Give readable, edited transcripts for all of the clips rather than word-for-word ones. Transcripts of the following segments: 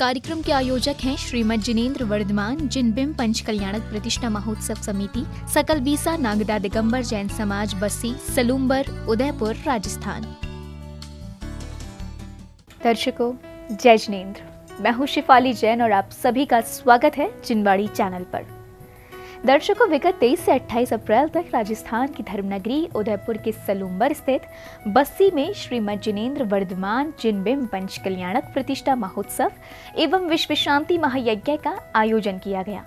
कार्यक्रम के आयोजक हैं श्रीमद जिनेन्द्र वर्धमान जिनबिंब पंच कल्याणक प्रतिष्ठा महोत्सव समिति, सकल बीसा नागदा दिगंबर जैन समाज बस्सी, सलूम्बर, उदयपुर, राजस्थान। दर्शकों, जय जिनेन्द्र। मैं हूँ शिफाली जैन और आप सभी का स्वागत है जिनवाड़ी चैनल पर। दर्शकों, विगत 23 से 28 अप्रैल तक राजस्थान की धर्मनगरी उदयपुर के सलूम्बर स्थित बस्सी में श्रीमद जिनेन्द्र वर्धमान जिनबिंब पंच कल्याणक प्रतिष्ठा महोत्सव एवं विश्व शांति महायज्ञ का आयोजन किया गया।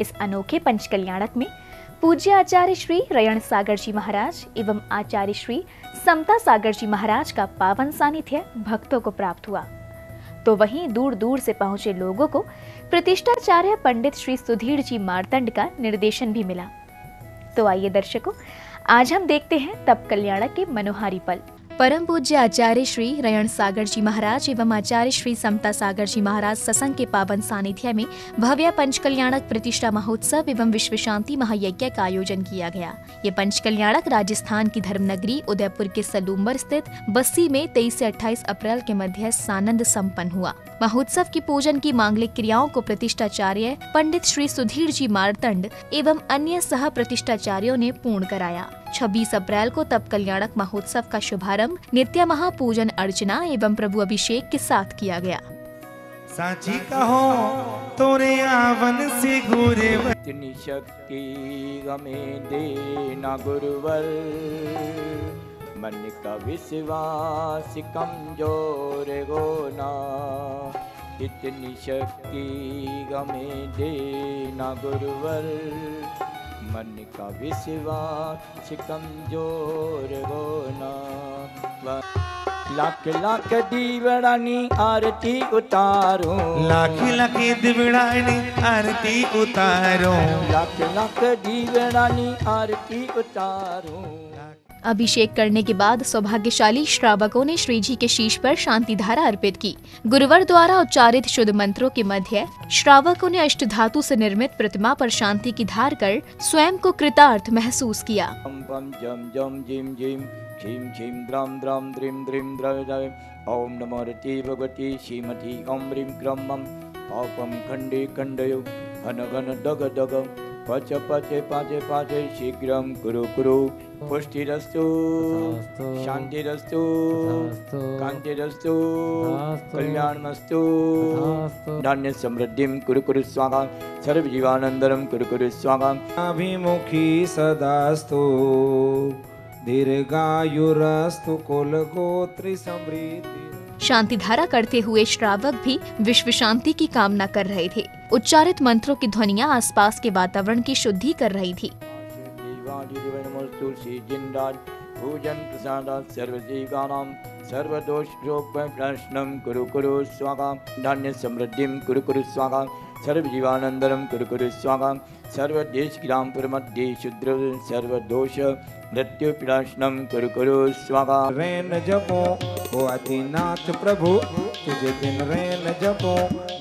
इस अनोखे पंच कल्याणक में पूज्य आचार्य श्री रयण सागर जी महाराज एवं आचार्य श्री समता सागर जी महाराज का पावन सानिध्य भक्तों को प्राप्त हुआ। तो वहीं दूर दूर से पहुंचे लोगों को प्रतिष्ठाचार्य पंडित श्री सुधीर जी मार्तंड का निर्देशन भी मिला। तो आइए दर्शकों, आज हम देखते हैं तप कल्याणक के मनोहारी पल। परम पूज्य आचार्य श्री रयण सागर जी महाराज एवं आचार्य श्री समता सागर जी महाराज सत्संग के पावन सानिध्य में भव्य पंच कल्याणक प्रतिष्ठा महोत्सव एवं विश्व शांति महायज्ञ का आयोजन किया गया। ये पंच कल्याणक राजस्थान की धर्मनगरी उदयपुर के सलूम्बर स्थित बस्सी में 23 से 28 अप्रैल के मध्य सानंद संपन्न हुआ। महोत्सव की पूजन की मांगलिक क्रियाओं को प्रतिष्ठाचार्य पंडित श्री सुधीर जी मार्तंड एवं अन्य सह प्रतिष्ठाचार्यों ने पूर्ण कराया। 26 अप्रैल को तप कल्याणक महोत्सव का शुभारंभ नित्य महापूजन अर्चना एवं प्रभु अभिषेक के साथ किया गया। साची कहो तोरे आवन से गुरे इतनी शक्ति गमे देना गुरुवर, मन का विश्वास कमजोर होना। इतनी शक्ति गमे देना गुरुवर, मन का विश्वास कमजोर होना। लाख लाख दीवड़ानी आरती उतारो, लाख लाख दीवड़ानी आरती उतारो, लाख लाख दीवड़ानी आरती उतारो। अभिषेक करने के बाद सौभाग्यशाली श्रावकों ने श्री जी के शीश पर शांति धारा अर्पित की। गुरुवर द्वारा उच्चारित शुद्ध मंत्रों के मध्य श्रावकों ने अष्ट धातु से निर्मित प्रतिमा पर शांति की धार कर स्वयं को कृतार्थ महसूस किया। जम जम जिम जिम झीम झीम द्रम द्रम द्रिम द्रिम द्रय। ओम नमो रति भगवती श्रीमती ओम ह्रीं क्रम पापम खंडे खंडयो घन घन दग दग पच पचे पाचे पाचे शीघ्रम कुरु कुरु। पुष्टिरस्तु शांतिरस्तु कांतिरस्तु कल्याणमस्तु। धान्य समृद्धिं कुरु कुरु स्वाहा सर्व जीवानंदरम कुरु कुरु स्वाहा। अभिमुखी सदास्तु दीर्घायुरस्तु कुलगोत्री समृद्धि। शांति धारा करते हुए श्रावक भी विश्व शांति की कामना कर रहे थे। उच्चारित मंत्रों की ध्वनियां आसपास के वातावरण की शुद्धि कर रही थी। पूजन प्रसाद सर्वजीवानां सर्वदोष प्रश्नम कुरु कुरु स्वाहा। धान्य समृद्धिं कुरु कुरु स्वाहा सर्व जीवानंदरम कुरु कुरु स्वाहा। सर्वदेश ग्राम पुरमध्ये शुद्र सर्वदोष मृत्यु प्रश्नम कुरु कुरु स्वाहा। रैन जपो ओ आदिनाथ प्रभु, तुझे दिन रैन जपो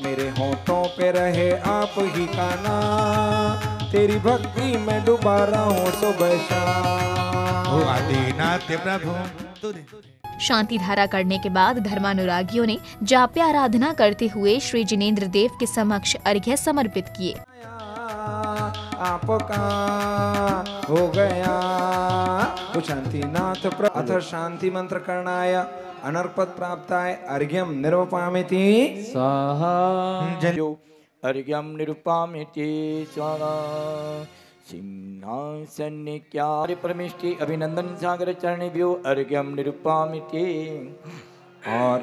मेरे होठों पे रहे आप ही का नाम। तेरी भक्ति में डूबा रहा हूँ सुबह शाम। ओ आदिनाथ प्रभु। शांति धारा करने के बाद धर्मानुरागियों ने जाप्य आराधना करते हुए श्री जिनेन्द्र देव के समक्ष अर्घ्य समर्पित किए। आपका हो गया तो शांतिनाथ अथ शांति मंत्र करणाय अनर्पद प्राप्ताय अर्घ्यम निरूपयामिति स्वाहा। अर्घ्यम निरूपयामिति स्वाहा। सिंहासन्निक्यारि परमेष्टि अभिनंदन सागर चरणेभ्यो अर्घ्यम निरूपयामिति। और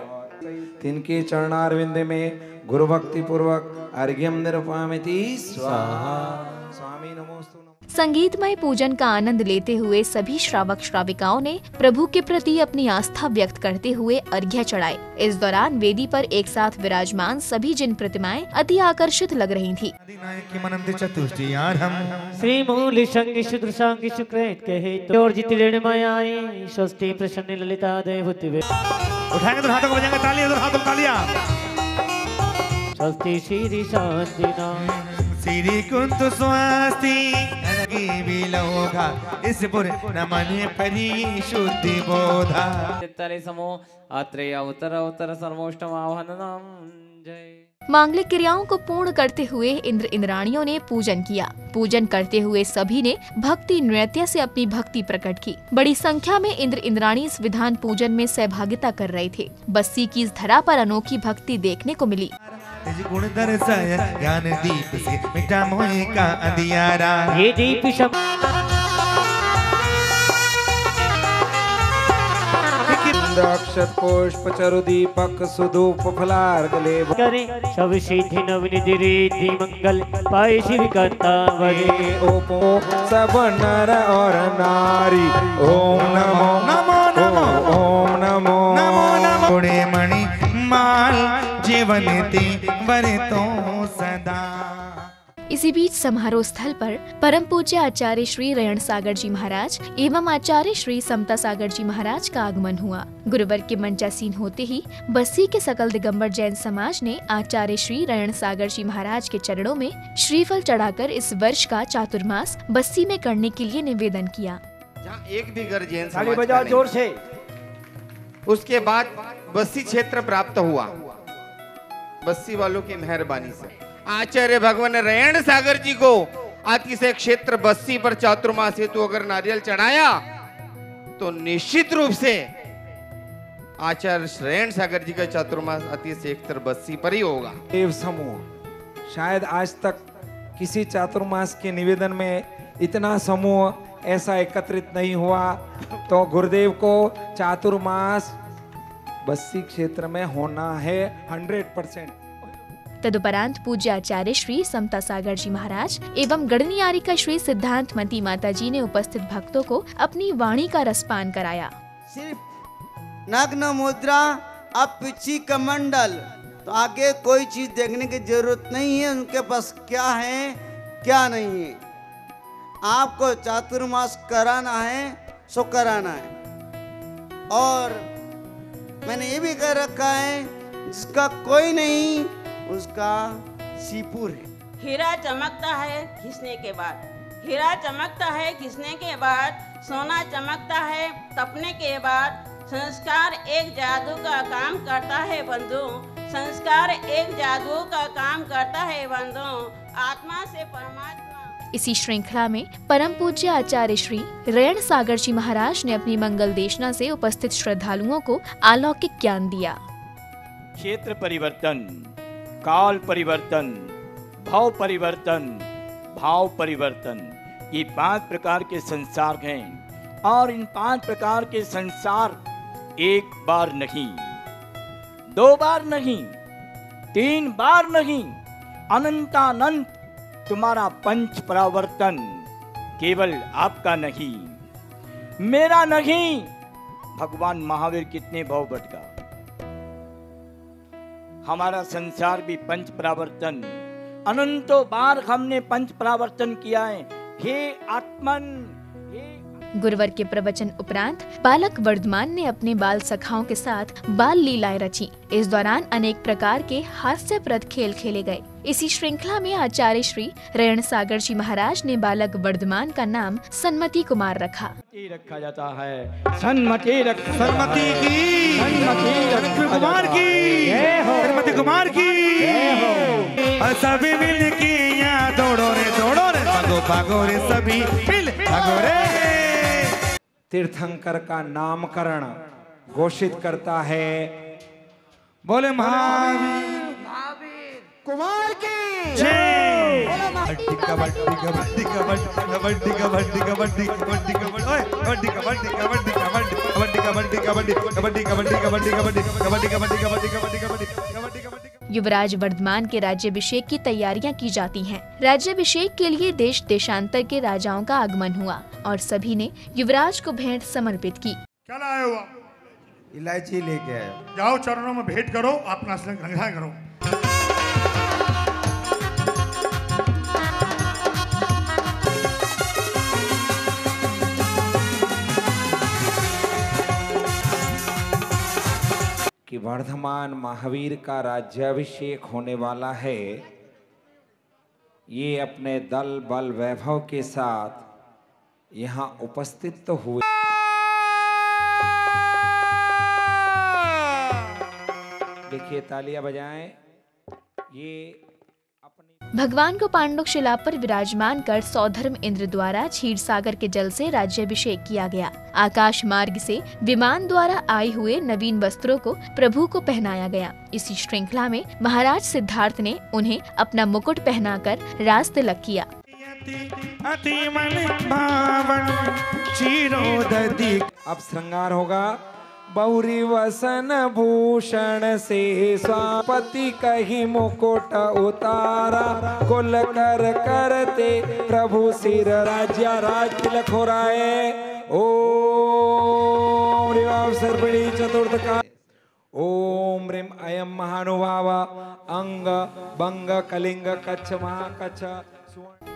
तिनके चरणारविंद में गुरु भक्ति पूर्वक अर्घ्यम निरूपयामिति स्वाहा। स्वामी नमोस्तु। संगीतमय पूजन का आनंद लेते हुए सभी श्रावक श्राविकाओं ने प्रभु के प्रति अपनी आस्था व्यक्त करते हुए अर्घ्य चढ़ाए। इस दौरान वेदी पर एक साथ विराजमान सभी जिन प्रतिमाएं अति आकर्षित लग रही थी। श्री मूल संग शुद्रसांग शुक्रेत कहे तो जितिलेण मायाए स्वस्ति प्रसन्न ललिता देवति वे। उठाएंगे तो हाथों को बजाएंगे, तालियां तो हाथों तालियां। स्वस्ति श्री शांति नाम श्री कुंत स्वास्ति अनगी विलोका इस पुर नमने परिशुद्धि बोधा। चित्तरे समो आत्रेय उत्तर उत्तर सर्वोष्टम आह्वानम जय। मांगलिक क्रियाओं को पूर्ण करते हुए इंद्र इंद्राणियों ने पूजन किया। पूजन करते हुए सभी ने भक्ति नृत्य से अपनी भक्ति प्रकट की। बड़ी संख्या में इंद्र इंद्राणी इस विधान पूजन में सहभागिता कर रहे थे। बस्सी की इस धरा पर अनोखी भक्ति देखने को मिली। गुण दर्शाया ज्ञान दीप से मिटा मोह का अंधियारा। ये दीप अक्षत पुष्प चरु दीपक सुधूप फलार्घ लेव करें सब सिद्धि नवनिधि रिद्धि मंगल पाए श्रीकांता वरे। ओपो सब नर और नारी ओम नमो नमो नमो ओम नमो नमो नमो गुणे मणि माल जीवन ती वरे तो सदा। इसी बीच समारोह स्थल पर परम पूज्य आचार्य श्री रेयण सागर जी महाराज एवं आचार्य श्री समता सागर जी महाराज का आगमन हुआ। गुरुवर के मंचासीन होते ही बस्सी के सकल दिगंबर जैन समाज ने आचार्य श्री रेयण सागर जी महाराज के चरणों में श्रीफल चढ़ाकर इस वर्ष का चातुर्मास बस्सी में करने के लिए निवेदन किया। जहाँ एक भी घर जैन ताली समाज बजाओ का जोर से। नहीं। उसके बाद बस्सी क्षेत्र प्राप्त हुआ बस्सी वालों की मेहरबानी से। आचार्य भगवान रेयण सागर जी को अतिशय क्षेत्र बस्सी पर चातुर्मास हेतु अगर नारियल चढ़ाया तो निश्चित रूप से आचार्य रेयण सागर जी का चातुर्मास अतिशय क्षेत्र बस्सी पर ही होगा। देव समूह शायद आज तक किसी चातुर्मास के निवेदन में इतना समूह ऐसा एकत्रित नहीं हुआ, तो गुरुदेव को चातुर्मास बस्सी क्षेत्र में होना है 100%। तदुपरांत पूज्य आचार्य श्री समता सागर जी महाराज एवं गढ़नियारिका श्री सिद्धांत मती माता जी ने उपस्थित भक्तों को अपनी वाणी का रसपान कराया। सिर्फ नग्न मुद्रा अब पिछी कमंडल, तो आगे कोई चीज देखने की जरूरत नहीं है उनके पास क्या है क्या नहीं है। आपको चातुर्मास कराना है सो कराना है। और मैंने ये भी कह रखा है जिसका कोई नहीं उसका सीपुर है। हीरा चमकता है घिसने के बाद, हीरा चमकता है घिसने के बाद, सोना चमकता है तपने के बाद। संस्कार एक जादू का काम करता है बंधु, संस्कार एक जादू का काम करता है बंधु, आत्मा से परमात्मा। इसी श्रृंखला में परम पूज्य आचार्य श्री रेयण सागर जी महाराज ने अपनी मंगल देशना से उपस्थित श्रद्धालुओं को अलौकिक ज्ञान दिया। क्षेत्र परिवर्तन, काल परिवर्तन, भाव परिवर्तन, भाव परिवर्तन, ये 5 प्रकार के संसार हैं। और इन 5 प्रकार के संसार एक बार नहीं, 2 बार नहीं, 3 बार नहीं, अनंतानंत तुम्हारा पंच परावर्तन केवल आपका नहीं, मेरा नहीं। भगवान महावीर कितने भाव भटका, हमारा संसार भी पंच परावर्तन, अनंतों बार हमने पंच परावर्तन किया है। हे आत्मन, हे गुरुवर के प्रवचन उपरांत बालक वर्धमान ने अपने बाल सखाओं के साथ बाल लीलाएं रची। इस दौरान अनेक प्रकार के हास्यप्रद खेल खेले गए। इसी श्रृंखला में आचार्य श्री रेयण सागर जी महाराज ने बालक वर्धमान का नाम सन्मति कुमार रखा। रखा जाता है सन्मति सन्मति की, सन्मति कुमार की, सन्मति कुमार की। सभी मिल के यहाँ दौड़ो रे भागो भागो रे सभी मिल भागो रे। तीर्थंकर का नामकरण घोषित करता है। बोले महावीर कुमार की जय। कबड्डी कबड्डी कबड्डी कबड्डी कबड्डी कबड्डी कबड्डी कबड्डी ओए कबड्डी कबड्डी कबड्डी कबड्डी कबड्डी कबड्डी कबड्डी कबड्डी कबड्डी कबड्डी कबड्डी कबड्डी कबड्डी कबड्डी कबड्डी कबड्डी। युवराज वर्धमान के राज्याभिषेक की तैयारियां की जाती हैं। राज्याभिषेक के लिए देश देशांतर के राजाओं का आगमन हुआ और सभी ने युवराज को भेंट समर्पित की। क्या लाए हो आप? इलायची लेके आया। जाओ चरणों में भेंट करो, अपना संग्रह करो। कि वर्धमान महावीर का राज्याभिषेक होने वाला है। ये अपने दल बल वैभव के साथ यहाँ उपस्थित तो हुए। देखिए तालियां बजाएं। ये भगवान को पांडुक शिला पर विराजमान कर सौधर्म इंद्र द्वारा क्षीर सागर के जल से राज्याभिषेक किया गया। आकाश मार्ग से विमान द्वारा आए हुए नवीन वस्त्रों को प्रभु को पहनाया गया। इसी श्रृंखला में महाराज सिद्धार्थ ने उन्हें अपना मुकुट पहनाकर राज तिलक किया। अब श्रृंगार होगा। बहुरी वसन भूषण से स्वापति कही मुकुट उतारा, कुल कर करते प्रभु सिर राज्य राज तिलक हो रहा है। ओम ह्रीं बड़ी चतुर्थ का ओम ह्रीं अयम महानुभाव अंग बंग कलिंग कच्छ महाकच्छ।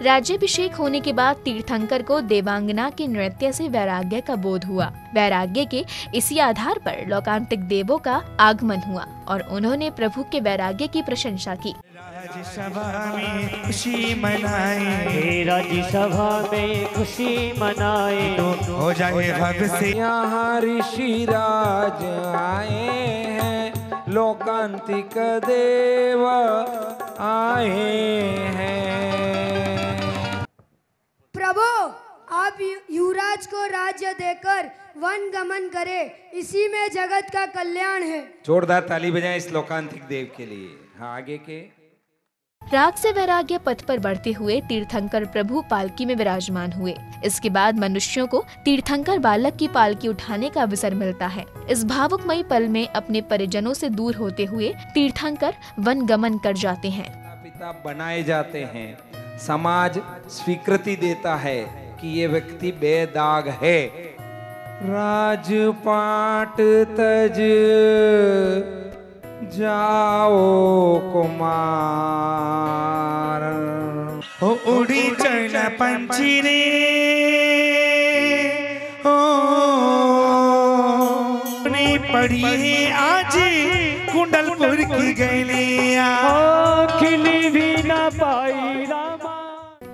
राज्याभिषेक होने के बाद तीर्थंकर को देवांगना के नृत्य से वैराग्य का बोध हुआ। वैराग्य के इसी आधार पर लौकांतिक देवों का आगमन हुआ और उन्होंने प्रभु के वैराग्य की प्रशंसा की। राज्यसभा में खुशी मनाए, राज्यसभा में खुशी मनाए, हो जाए भव्य से। यहाँ ऋषिराज आए हैं, लोकांतिक देव आए हैं। प्रभु, आप युवराज को राज्य देकर वन गमन करें, इसी में जगत का कल्याण है। जोरदार ताली बजाएं इस लोकांतिक देव के लिए। हाँ, आगे के राग से वैराग्य पथ पर बढ़ते हुए तीर्थंकर प्रभु पालकी में विराजमान हुए। इसके बाद मनुष्यों को तीर्थंकर बालक की पालकी उठाने का अवसर मिलता है। इस भावुकमयी पल में अपने परिजनों से दूर होते हुए तीर्थंकर वन गमन कर जाते हैं। पिता बनाए जाते हैं, समाज स्वीकृति देता है कि ये व्यक्ति बेदाग है। राजपाट तज जाओ कुमार, हो उड़ी चरण पंछी रे, हो पड़ी है आज कुंडलपुर की गैलिया, खिली भी ना पाई रामा।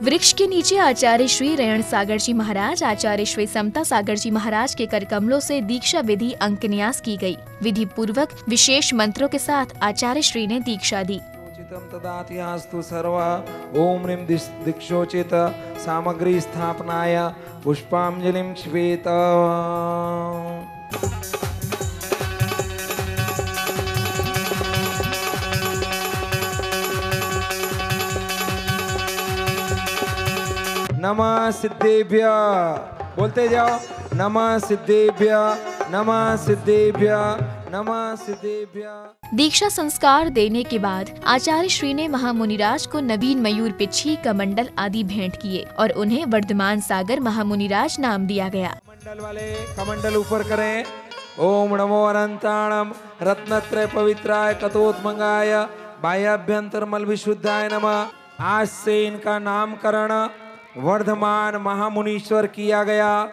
वृक्ष के नीचे आचार्य श्री रेण सागर जी महाराज, आचार्य श्री समता सागर जी महाराज के कर कमलों से दीक्षा विधि अंकन्यास की गई। विधि पूर्वक विशेष मंत्रों के साथ आचार्य श्री ने दीक्षा दी। तदातियास्तु सर्वा ओम ह्रीं दिक्षोचित सामग्री स्थापनाय पुष्पांजलिं क्षिपेत। नमः सिद्धेभ्य, बोलते जाओ, नमः सिद्धेभ्य, नमः सिद्धेभ्य, नमः सिद्धेभ्य। दीक्षा संस्कार देने के बाद आचार्य श्री ने महामुनिराज को नवीन मयूर पिच्छी कमंडल आदि भेंट किए और उन्हें वर्धमान सागर महामुनिराज नाम दिया गया। कमंडल वाले कमंडल ऊपर करें। ओम नमो अनंताणम रत्नत्रय पवित्राय कतोत्मंगाय बाह्याभ्यंतर मल विशुद्धाय नमः। आज से इनका नामकरण वर्धमान महामुनीश्वर किया गया।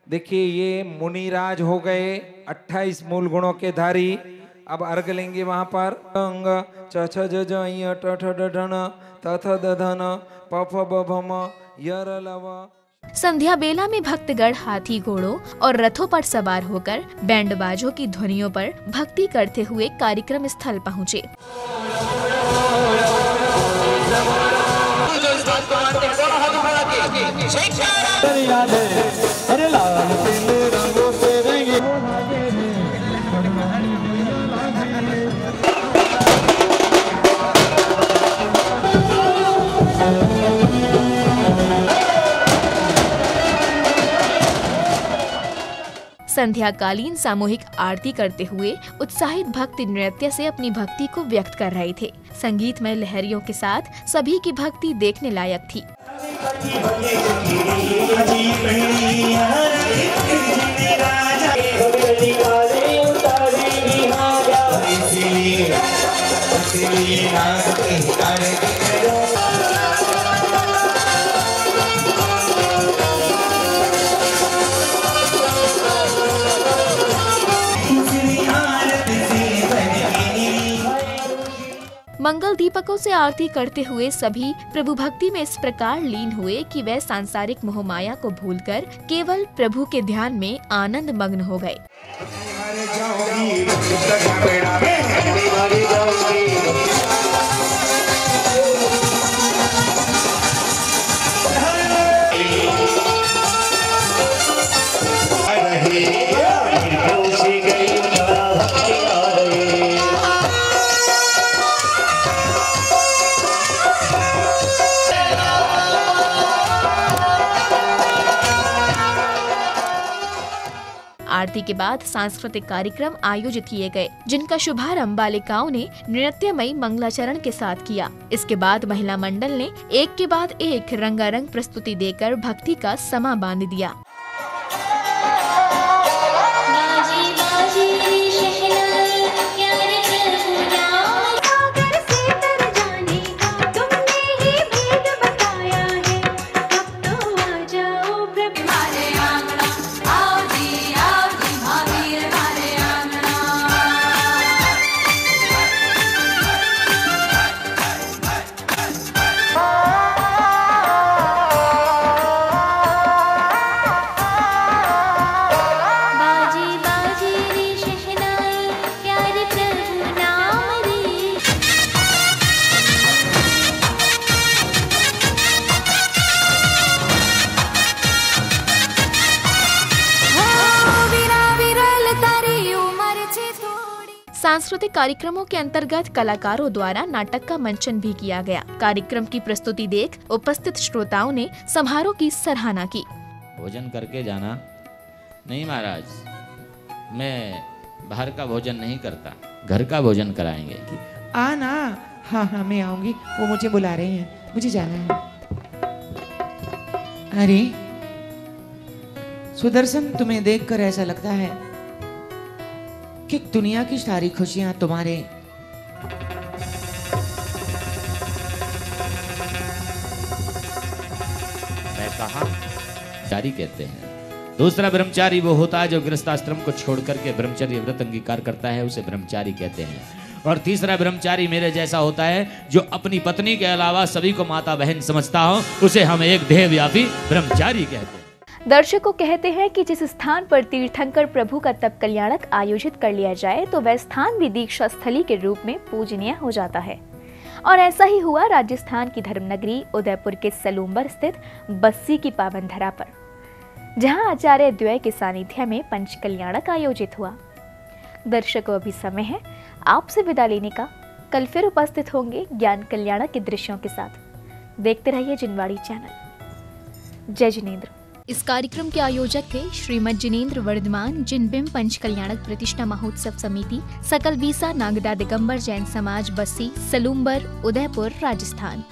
देखिए, ये मुनिराज हो गए, 28 मूल गुणों के धारी। अब अर्घ लेंगे वहां पर। अंग च छ ज ज य ट ठ ड ढ न त थ द ध न प फ ब भ म य र ल व। संध्या बेला में भक्तगण हाथी घोड़ों और रथों पर सवार होकर बैंड बाजों की ध्वनियों पर भक्ति करते हुए कार्यक्रम स्थल पहुँचे। अरे लाल पीले रंगों से रंगे संध्याकालीन सामूहिक आरती करते हुए उत्साहित भक्त नृत्य से अपनी भक्ति को व्यक्त कर रहे थे। संगीतमय लहरियों के साथ सभी की भक्ति देखने लायक थी। मंगल दीपकों से आरती करते हुए सभी प्रभु भक्ति में इस प्रकार लीन हुए कि वह सांसारिक मोहमाया को भूलकर केवल प्रभु के ध्यान में आनंद मग्न हो गए। आरती के बाद सांस्कृतिक कार्यक्रम आयोजित किए गए, जिनका शुभारंभ बालिकाओं ने नृत्यमयी मंगलाचरण के साथ किया। इसके बाद महिला मंडल ने एक के बाद एक रंगारंग प्रस्तुति देकर भक्ति का समा बांध दिया। सांस्कृतिक कार्यक्रमों के अंतर्गत कलाकारों द्वारा नाटक का मंचन भी किया गया। कार्यक्रम की प्रस्तुति देख उपस्थित श्रोताओं ने समारोह की सराहना की। भोजन करके जाना। नहीं महाराज, मैं बाहर का भोजन नहीं करता, घर का भोजन कराएंगे। आना। हाँ हाँ मैं आऊंगी, वो मुझे बुला रही हैं, मुझे जाना है। अरे सुदर्शन, तुम्हें देखकर ऐसा लगता है कि दुनिया की सारी खुशियां तुम्हारे मैं कहा ब्रह्मचारी कहते हैं। दूसरा ब्रह्मचारी वो होता है जो गृहस्थाश्रम को छोड़ करके ब्रह्मचर्य व्रत अंगीकार करता है, उसे ब्रह्मचारी कहते हैं। और तीसरा ब्रह्मचारी मेरे जैसा होता है जो अपनी पत्नी के अलावा सभी को माता बहन समझता हो, उसे हम एक देहव्यापी ब्रह्मचारी कहते हैं। दर्शकों कहते हैं कि जिस स्थान पर तीर्थंकर प्रभु का तप कल्याणक आयोजित कर लिया जाए तो वह स्थान भी दीक्षा स्थली के रूप में पूजनीय हो जाता है। और ऐसा ही हुआ राजस्थान की धर्मनगरी उदयपुर के सलूम्बर स्थित बस्सी की पावन धरा पर, जहां आचार्य द्वय के सानिध्य में पंच कल्याणक आयोजित हुआ। दर्शकों, अभी समय है आपसे विदा लेने का। कल फिर उपस्थित होंगे ज्ञान कल्याणक के दृश्यों के साथ। देखते रहिए जिनवाड़ी चैनल। जय जिनेंद्र। इस कार्यक्रम के आयोजक थे श्रीमद जिनेंद्र वर्धमान, जिनबिंब पंच कल्याणक प्रतिष्ठा महोत्सव समिति, सकल बीसा नागदा दिगंबर जैन समाज बस्सी, सलूम्बर, उदयपुर, राजस्थान।